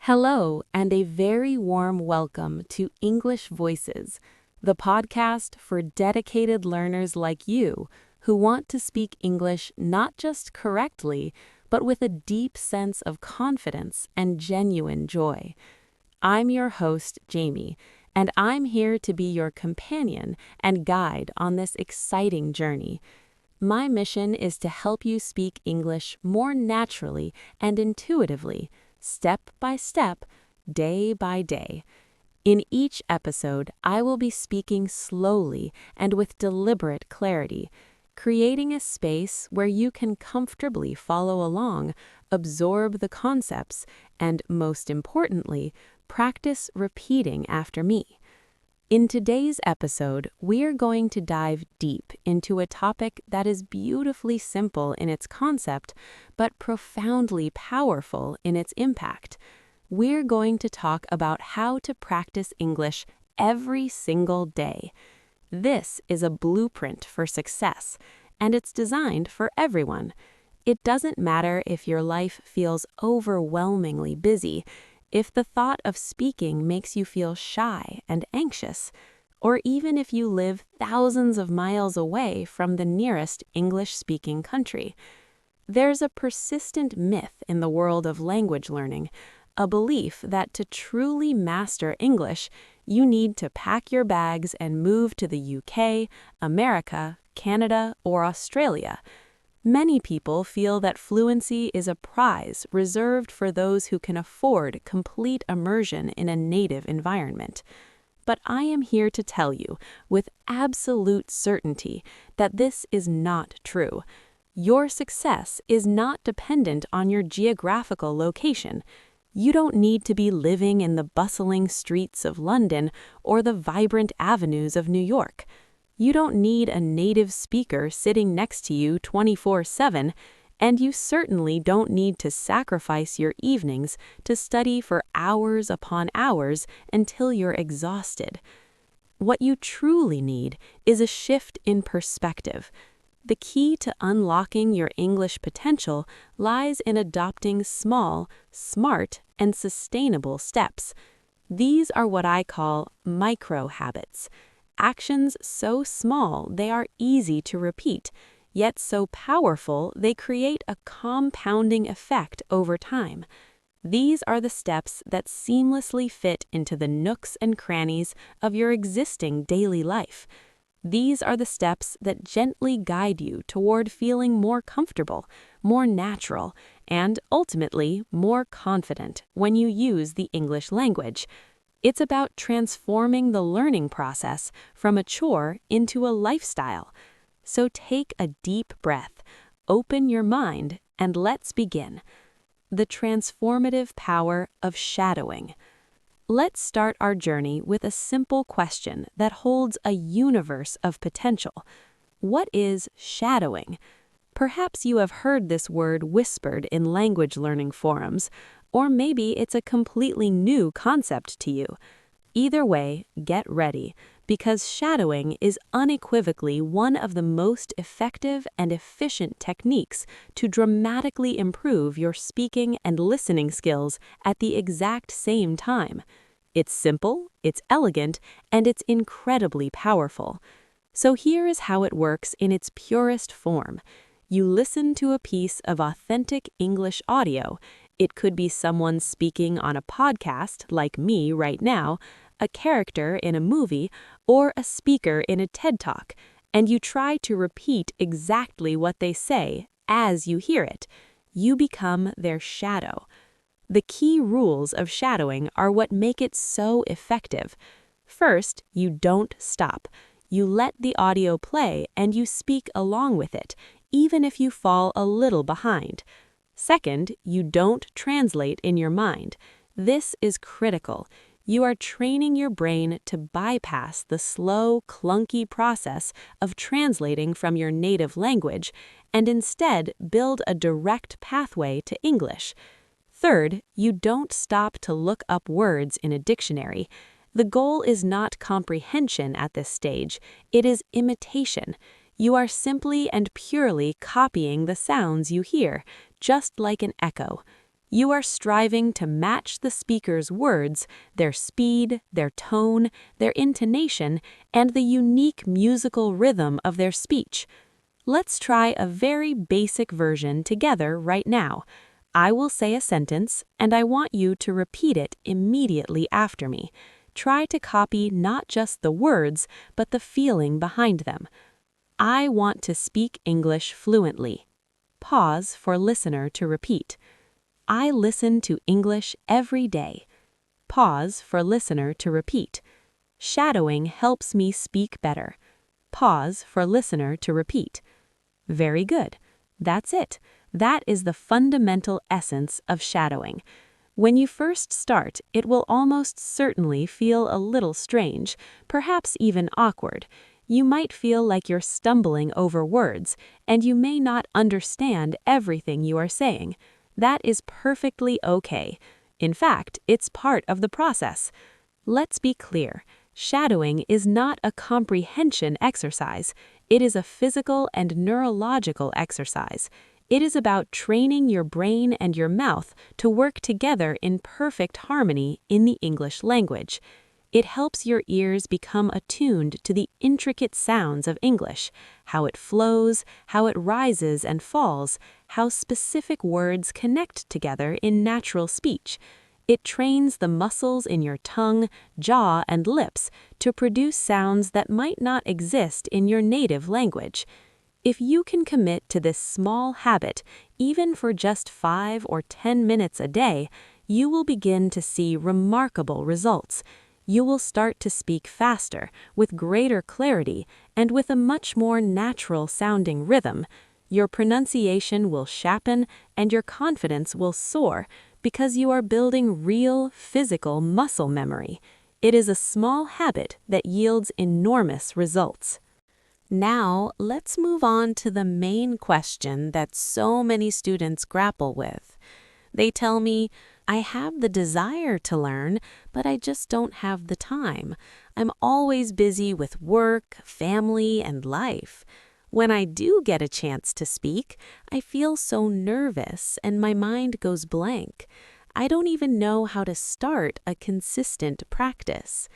Hello, and a very warm welcome to English Voices, the podcast for dedicated learners like you who want to speak English not just correctly, but with a deep sense of confidence and genuine joy. I'm your host, Jamie, and I'm here to be your companion and guide on this exciting journey. My mission is to help you speak English more naturally and intuitively, step by step, day by day. In each episode, I will be speaking slowly and with deliberate clarity, creating a space where you can comfortably follow along, absorb the concepts, and most importantly, practice repeating after me. In today's episode, we're going to dive deep into a topic that is beautifully simple in its concept, but profoundly powerful in its impact. We're going to talk about how to practice English every single day. This is a blueprint for success, and it's designed for everyone. It doesn't matter if your life feels overwhelmingly busy, if the thought of speaking makes you feel shy and anxious, or even if you live thousands of miles away from the nearest English-speaking country. There's a persistent myth in the world of language learning, a belief that to truly master English, you need to pack your bags and move to the UK, America, Canada, or Australia. Many people feel that fluency is a prize reserved for those who can afford complete immersion in a native environment. But I am here to tell you, with absolute certainty, that this is not true. Your success is not dependent on your geographical location. You don't need to be living in the bustling streets of London or the vibrant avenues of New York. You don't need a native speaker sitting next to you 24/7, and you certainly don't need to sacrifice your evenings to study for hours upon hours until you're exhausted. What you truly need is a shift in perspective. The key to unlocking your English potential lies in adopting small, smart, and sustainable steps. These are what I call micro habits. Actions so small they are easy to repeat, yet so powerful they create a compounding effect over time. These are the steps that seamlessly fit into the nooks and crannies of your existing daily life. These are the steps that gently guide you toward feeling more comfortable, more natural, and ultimately more confident when you use the English language. It's about transforming the learning process from a chore into a lifestyle. So take a deep breath, open your mind, and let's begin. The transformative power of shadowing. Let's start our journey with a simple question that holds a universe of potential. What is shadowing? Perhaps you have heard this word whispered in language learning forums, or maybe it's a completely new concept to you. Either way, get ready, because shadowing is unequivocally one of the most effective and efficient techniques to dramatically improve your speaking and listening skills at the exact same time. It's simple, it's elegant, and it's incredibly powerful. So here is how it works in its purest form. You listen to a piece of authentic English audio. It could be someone speaking on a podcast, like me right now, a character in a movie, or a speaker in a TED Talk, and you try to repeat exactly what they say as you hear it. You become their shadow. The key rules of shadowing are what make it so effective. First, you don't stop. You let the audio play and you speak along with it, even if you fall a little behind. Second, you don't translate in your mind. This is critical. You are training your brain to bypass the slow, clunky process of translating from your native language and instead build a direct pathway to English. Third, you don't stop to look up words in a dictionary. The goal is not comprehension at this stage, it is imitation. You are simply and purely copying the sounds you hear, just like an echo. You are striving to match the speaker's words, their speed, their tone, their intonation, and the unique musical rhythm of their speech. Let's try a very basic version together right now. I will say a sentence, and I want you to repeat it immediately after me. Try to copy not just the words, but the feeling behind them. I want to speak English fluently. Pause for listener to repeat. I listen to English every day. Pause for listener to repeat. Shadowing helps me speak better. Pause for listener to repeat. Very good. That's it. That is the fundamental essence of shadowing. When you first start, it will almost certainly feel a little strange, perhaps even awkward. You might feel like you're stumbling over words, and you may not understand everything you are saying. That is perfectly okay. In fact, it's part of the process. Let's be clear. Shadowing is not a comprehension exercise. It is a physical and neurological exercise. It is about training your brain and your mouth to work together in perfect harmony in the English language. It helps your ears become attuned to the intricate sounds of English, how it flows, how it rises and falls, how specific words connect together in natural speech. It trains the muscles in your tongue, jaw, and lips to produce sounds that might not exist in your native language. If you can commit to this small habit, even for just 5 or 10 minutes a day, you will begin to see remarkable results. You will start to speak faster, with greater clarity, and with a much more natural-sounding rhythm. Your pronunciation will sharpen, and your confidence will soar, because you are building real, physical muscle memory. It is a small habit that yields enormous results. Now, let's move on to the main question that so many students grapple with. They tell me, I have the desire to learn, but I just don't have the time. I'm always busy with work, family, and life. When I do get a chance to speak, I feel so nervous and my mind goes blank. I don't even know how to start a consistent practice.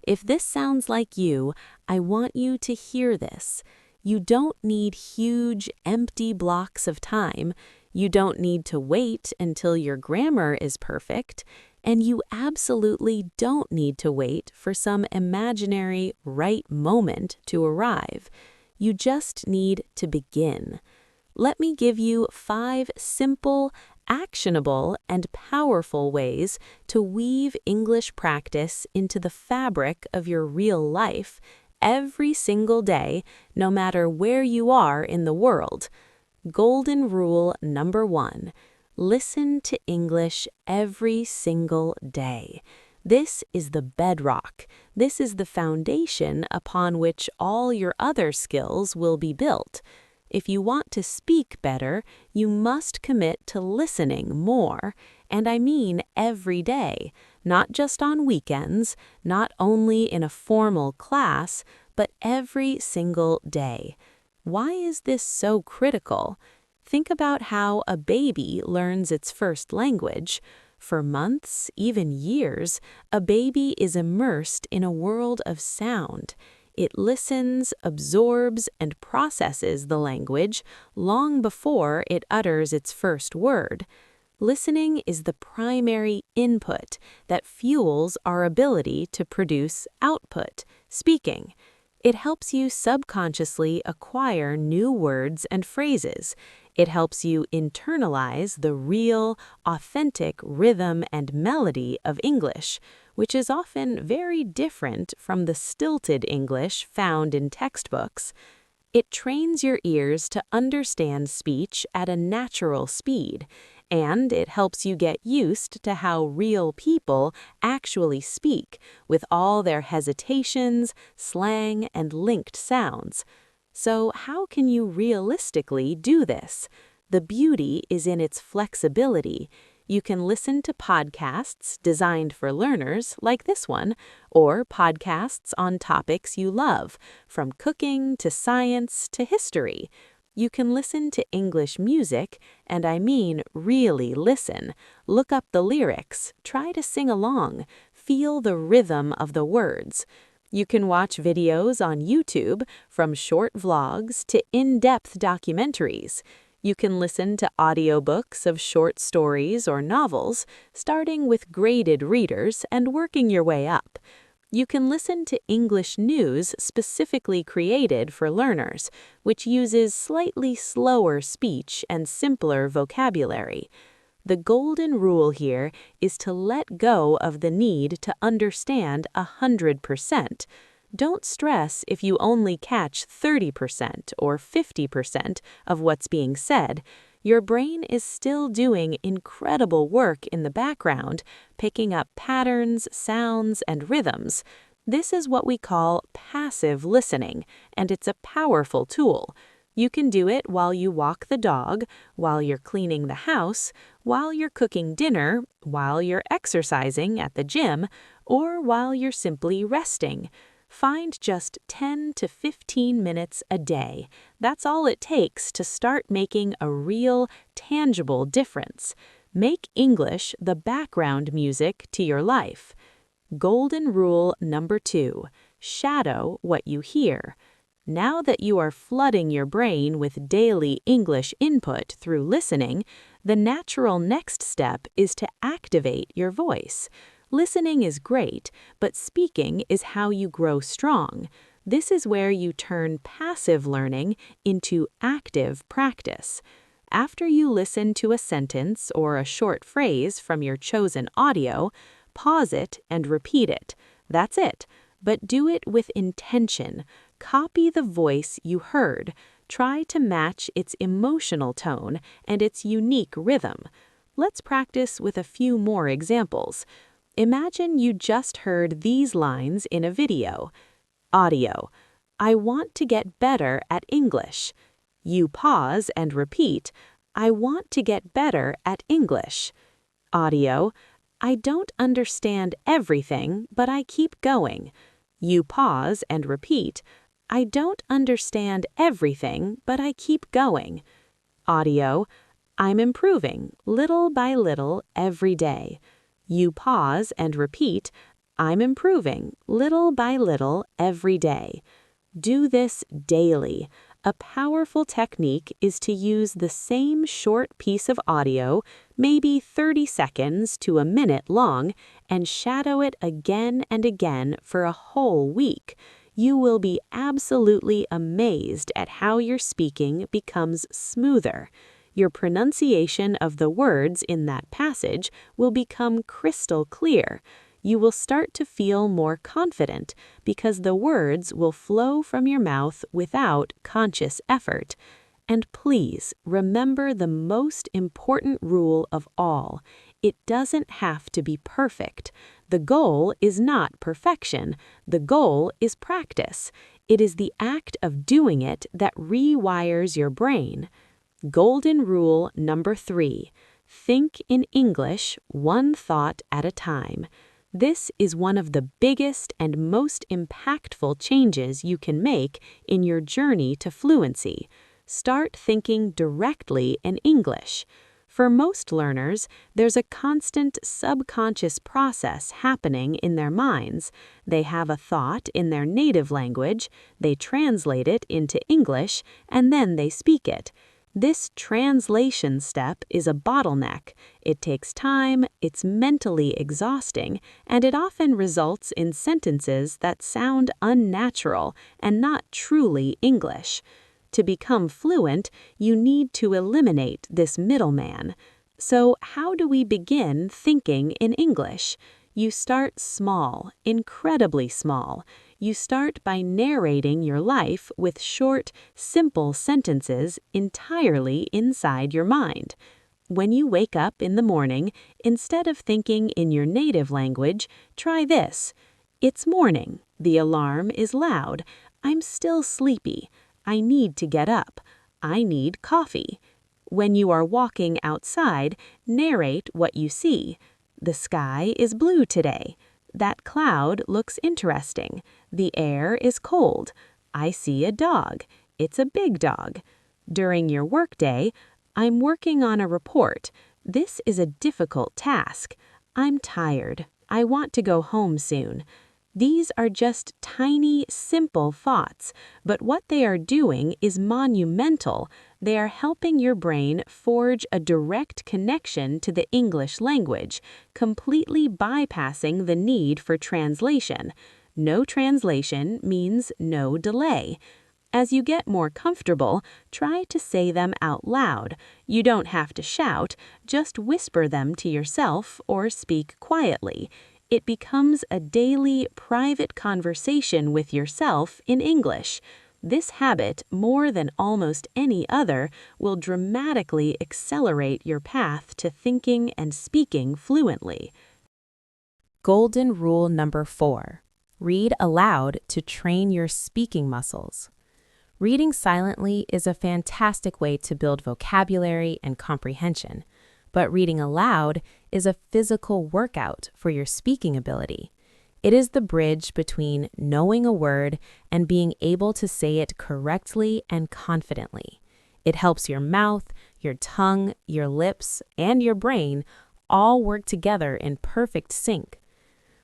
If this sounds like you, I want you to hear this. You don't need huge, empty blocks of time. You don't need to wait until your grammar is perfect. And you absolutely don't need to wait for some imaginary right moment to arrive. You just need to begin. Let me give you 5 simple, actionable, and powerful ways to weave English practice into the fabric of your real life every single day, no matter where you are in the world. Golden rule number 1. Listen to English every single day. This is the bedrock. This is the foundation upon which all your other skills will be built. If you want to speak better, you must commit to listening more, and I mean every day, not just on weekends, not only in a formal class, but every single day. Why is this so critical? Think about how a baby learns its first language. For months, even years, a baby is immersed in a world of sound. It listens, absorbs, and processes the language long before it utters its first word. Listening is the primary input that fuels our ability to produce output, speaking. It helps you subconsciously acquire new words and phrases. It helps you internalize the real, authentic rhythm and melody of English, which is often very different from the stilted English found in textbooks. It trains your ears to understand speech at a natural speed, and it helps you get used to how real people actually speak, with all their hesitations, slang, and linked sounds. So how can you realistically do this? The beauty is in its flexibility. You can listen to podcasts designed for learners, like this one, or podcasts on topics you love, from cooking to science to history. You can listen to English music, and I mean really listen. Look up the lyrics, try to sing along, feel the rhythm of the words. You can watch videos on YouTube, from short vlogs to in-depth documentaries. You can listen to audiobooks of short stories or novels, starting with graded readers and working your way up. You can listen to English news specifically created for learners, which uses slightly slower speech and simpler vocabulary. The golden rule here is to let go of the need to understand 100%. Don't stress if you only catch 30% or 50% of what's being said. Your brain is still doing incredible work in the background, picking up patterns, sounds, and rhythms. This is what we call passive listening, and it's a powerful tool. You can do it while you walk the dog, while you're cleaning the house, while you're cooking dinner, while you're exercising at the gym, or while you're simply resting. Find just 10 to 15 minutes a day. That's all it takes to start making a real, tangible difference. Make English the background music to your life. Golden rule number 2: shadow what you hear. Now that you are flooding your brain with daily English input through listening, the natural next step is to activate your voice. Listening is great, but speaking is how you grow strong. This is where you turn passive learning into active practice. After you listen to a sentence or a short phrase from your chosen audio, pause it and repeat it. That's it. But do it with intention. Copy the voice you heard. Try to match its emotional tone and its unique rhythm. Let's practice with a few more examples. Imagine you just heard these lines in a video. Audio: I want to get better at English. You pause and repeat, I want to get better at English. Audio: I don't understand everything, but I keep going. You pause and repeat, I don't understand everything, but I keep going. Audio: I'm improving, little by little, every day. You pause and repeat, I'm improving, little by little, every day. Do this daily. A powerful technique is to use the same short piece of audio, maybe 30 seconds to a minute long, and shadow it again and again for a whole week. You will be absolutely amazed at how your speaking becomes smoother. Your pronunciation of the words in that passage will become crystal clear. You will start to feel more confident because the words will flow from your mouth without conscious effort. And please remember the most important rule of all. It doesn't have to be perfect. The goal is not perfection. The goal is practice. It is the act of doing it that rewires your brain. Golden rule number 3: think in English one thought at a time. This is one of the biggest and most impactful changes you can make in your journey to fluency. Start thinking directly in English. For most learners, there's a constant subconscious process happening in their minds. They have a thought in their native language, they translate it into English, and then they speak it. This translation step is a bottleneck. It takes time, it's mentally exhausting, and it often results in sentences that sound unnatural and not truly English. To become fluent, you need to eliminate this middleman. So, how do we begin thinking in English? You start small, incredibly small. You start by narrating your life with short, simple sentences entirely inside your mind. When you wake up in the morning, instead of thinking in your native language, try this. It's morning. The alarm is loud. I'm still sleepy. I need to get up. I need coffee. When you are walking outside, narrate what you see. The sky is blue today. That cloud looks interesting. The air is cold. I see a dog. It's a big dog. During your workday, I'm working on a report. This is a difficult task. I'm tired. I want to go home soon. These are just tiny, simple thoughts, but what they are doing is monumental. They are helping your brain forge a direct connection to the English language, completely bypassing the need for translation. No translation means no delay. As you get more comfortable, try to say them out loud. You don't have to shout, just whisper them to yourself or speak quietly. It becomes a daily, private conversation with yourself in English. This habit, more than almost any other, will dramatically accelerate your path to thinking and speaking fluently. Golden rule number 4. Read aloud to train your speaking muscles. Reading silently is a fantastic way to build vocabulary and comprehension, but reading aloud is a physical workout for your speaking ability. It is the bridge between knowing a word and being able to say it correctly and confidently. It helps your mouth, your tongue, your lips, and your brain all work together in perfect sync.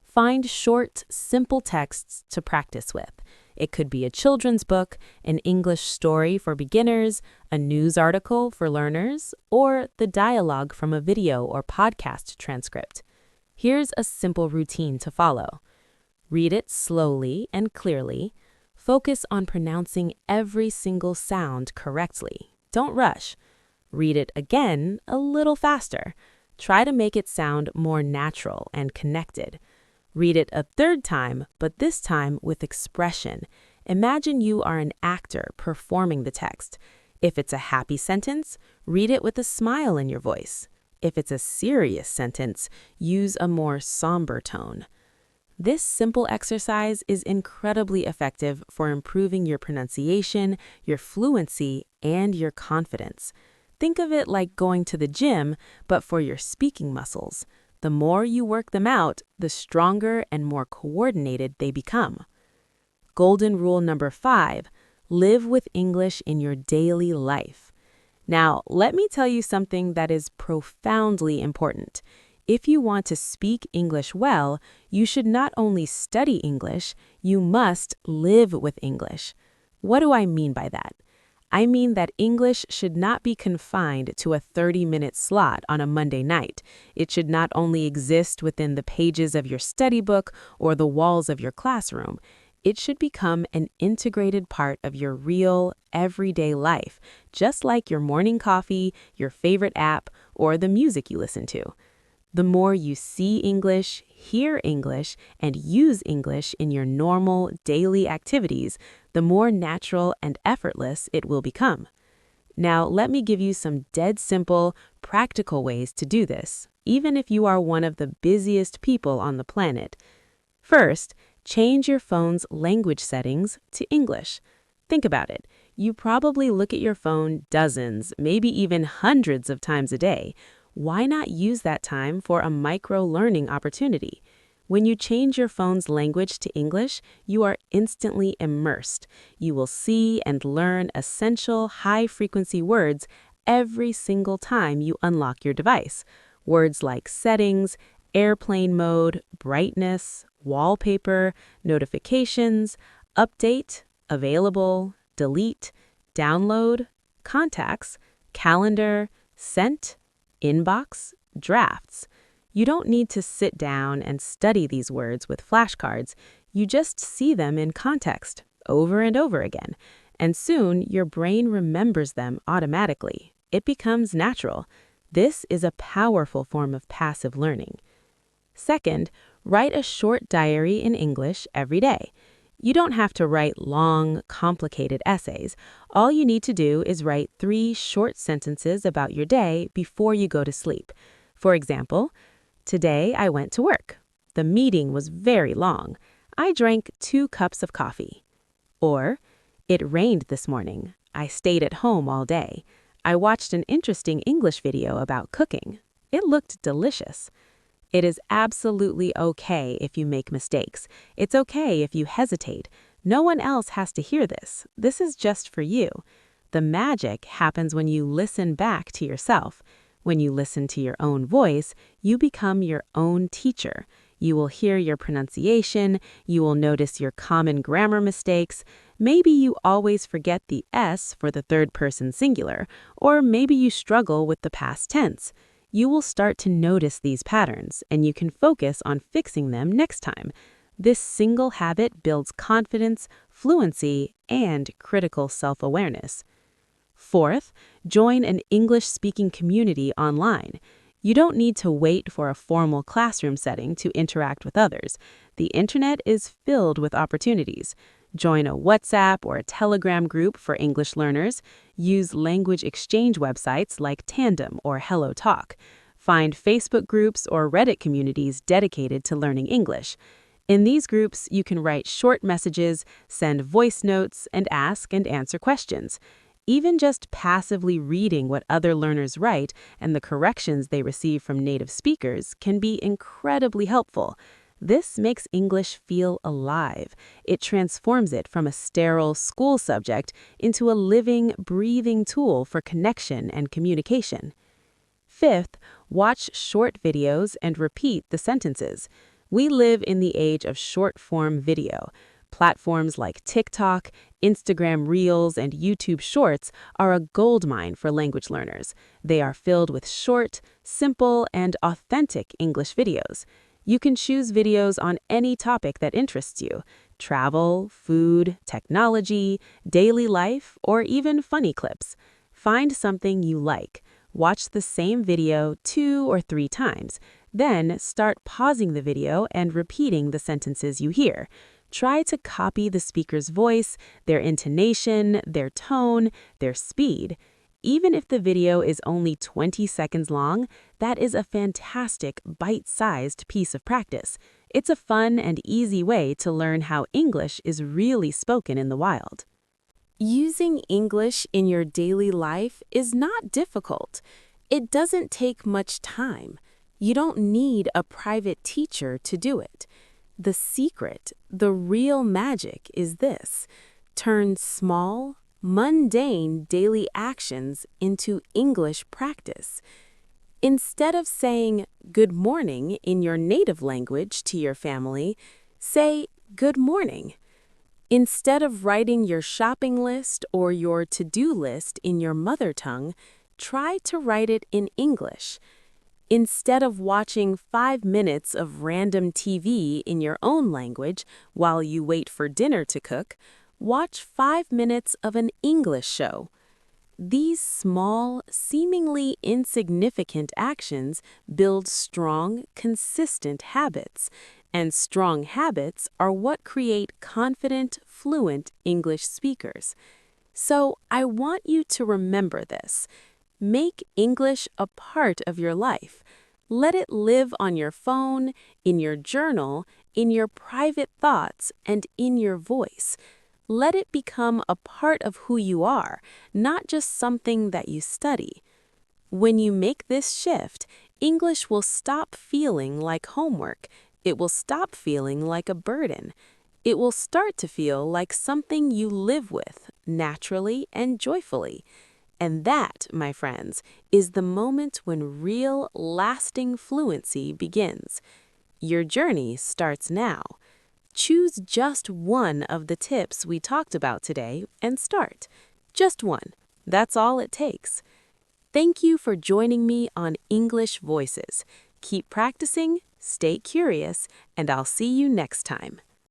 Find short, simple texts to practice with. It could be a children's book, an English story for beginners, a news article for learners, or the dialogue from a video or podcast transcript. Here's a simple routine to follow. Read it slowly and clearly. Focus on pronouncing every single sound correctly. Don't rush. Read it again a little faster. Try to make it sound more natural and connected. Read it a third time, but this time with expression. Imagine you are an actor performing the text. If it's a happy sentence, read it with a smile in your voice. If it's a serious sentence, use a more somber tone. This simple exercise is incredibly effective for improving your pronunciation, your fluency, and your confidence. Think of it like going to the gym, but for your speaking muscles. The more you work them out, the stronger and more coordinated they become. Golden rule number 5, live with English in your daily life. Now, let me tell you something that is profoundly important. If you want to speak English well, you should not only study English, you must live with English. What do I mean by that? I mean that English should not be confined to a 30-minute slot on a Monday night. It should not only exist within the pages of your study book or the walls of your classroom. It should become an integrated part of your real, everyday life, just like your morning coffee, your favorite app, or the music you listen to. The more you see English, hear English, and use English in your normal, daily activities, the more natural and effortless it will become. Now, let me give you some dead simple, practical ways to do this, even if you are one of the busiest people on the planet. First, change your phone's language settings to English. Think about it. You probably look at your phone dozens, maybe even hundreds of times a day. Why not use that time for a micro-learning opportunity? When you change your phone's language to English, you are instantly immersed. You will see and learn essential high-frequency words every single time you unlock your device. Words like settings, airplane mode, brightness, wallpaper, notifications, update, available, delete, download, contacts, calendar, sent, inbox, drafts. You don't need to sit down and study these words with flashcards. You just see them in context over and over again, and soon your brain remembers them automatically. It becomes natural. This is a powerful form of passive learning. Second, write a short diary in English every day. You don't have to write long, complicated essays. All you need to do is write 3 short sentences about your day before you go to sleep. For example, today I went to work. The meeting was very long. I drank 2 cups of coffee. Or, it rained this morning. I stayed at home all day. I watched an interesting English video about cooking. It looked delicious. It is absolutely okay if you make mistakes. It's okay if you hesitate. No one else has to hear this. This is just for you. The magic happens when you listen back to yourself. When you listen to your own voice, you become your own teacher. You will hear your pronunciation, you will notice your common grammar mistakes. Maybe you always forget the S for the third person singular, or maybe you struggle with the past tense. You will start to notice these patterns, and you can focus on fixing them next time. This single habit builds confidence, fluency, and critical self-awareness. Fourth, join an English-speaking community online. You don't need to wait for a formal classroom setting to interact with others. The internet is filled with opportunities. Join a WhatsApp or a Telegram group for English learners. Use language exchange websites like Tandem or HelloTalk. Find Facebook groups or Reddit communities dedicated to learning English. In these groups, you can write short messages, send voice notes, and ask and answer questions. Even just passively reading what other learners write and the corrections they receive from native speakers can be incredibly helpful. This makes English feel alive. It transforms it from a sterile school subject into a living, breathing tool for connection and communication. Fifth, watch short videos and repeat the sentences. We live in the age of short-form video. Platforms like TikTok, Instagram Reels, and YouTube Shorts are a goldmine for language learners. They are filled with short, simple, and authentic English videos. You can choose videos on any topic that interests you: travel, food, technology, daily life, or even funny clips. Find something you like. Watch the same video 2 or 3 times. Then start pausing the video and repeating the sentences you hear. Try to copy the speaker's voice, their intonation, their tone, their speed. Even if the video is only 20 seconds long, that is a fantastic, bite-sized piece of practice. It's a fun and easy way to learn how English is really spoken in the wild. Using English in your daily life is not difficult. It doesn't take much time. You don't need a private teacher to do it. The secret, the real magic is this: turn small, mundane daily actions into English practice. Instead of saying good morning in your native language to your family, say good morning. Instead of writing your shopping list or your to-do list in your mother tongue, try to write it in English. Instead of watching 5 minutes of random TV in your own language while you wait for dinner to cook, watch 5 minutes of an English show. These small, seemingly insignificant actions build strong, consistent habits, and strong habits are what create confident, fluent English speakers. So I want you to remember this. Make English a part of your life. Let it live on your phone, in your journal, in your private thoughts, and in your voice. Let it become a part of who you are, not just something that you study. When you make this shift, English will stop feeling like homework. It will stop feeling like a burden. It will start to feel like something you live with, naturally and joyfully. And that, my friends, is the moment when real, lasting fluency begins. Your journey starts now. Choose just one of the tips we talked about today and start. Just one. That's all it takes. Thank you for joining me on English Voices. Keep practicing, stay curious, and I'll see you next time.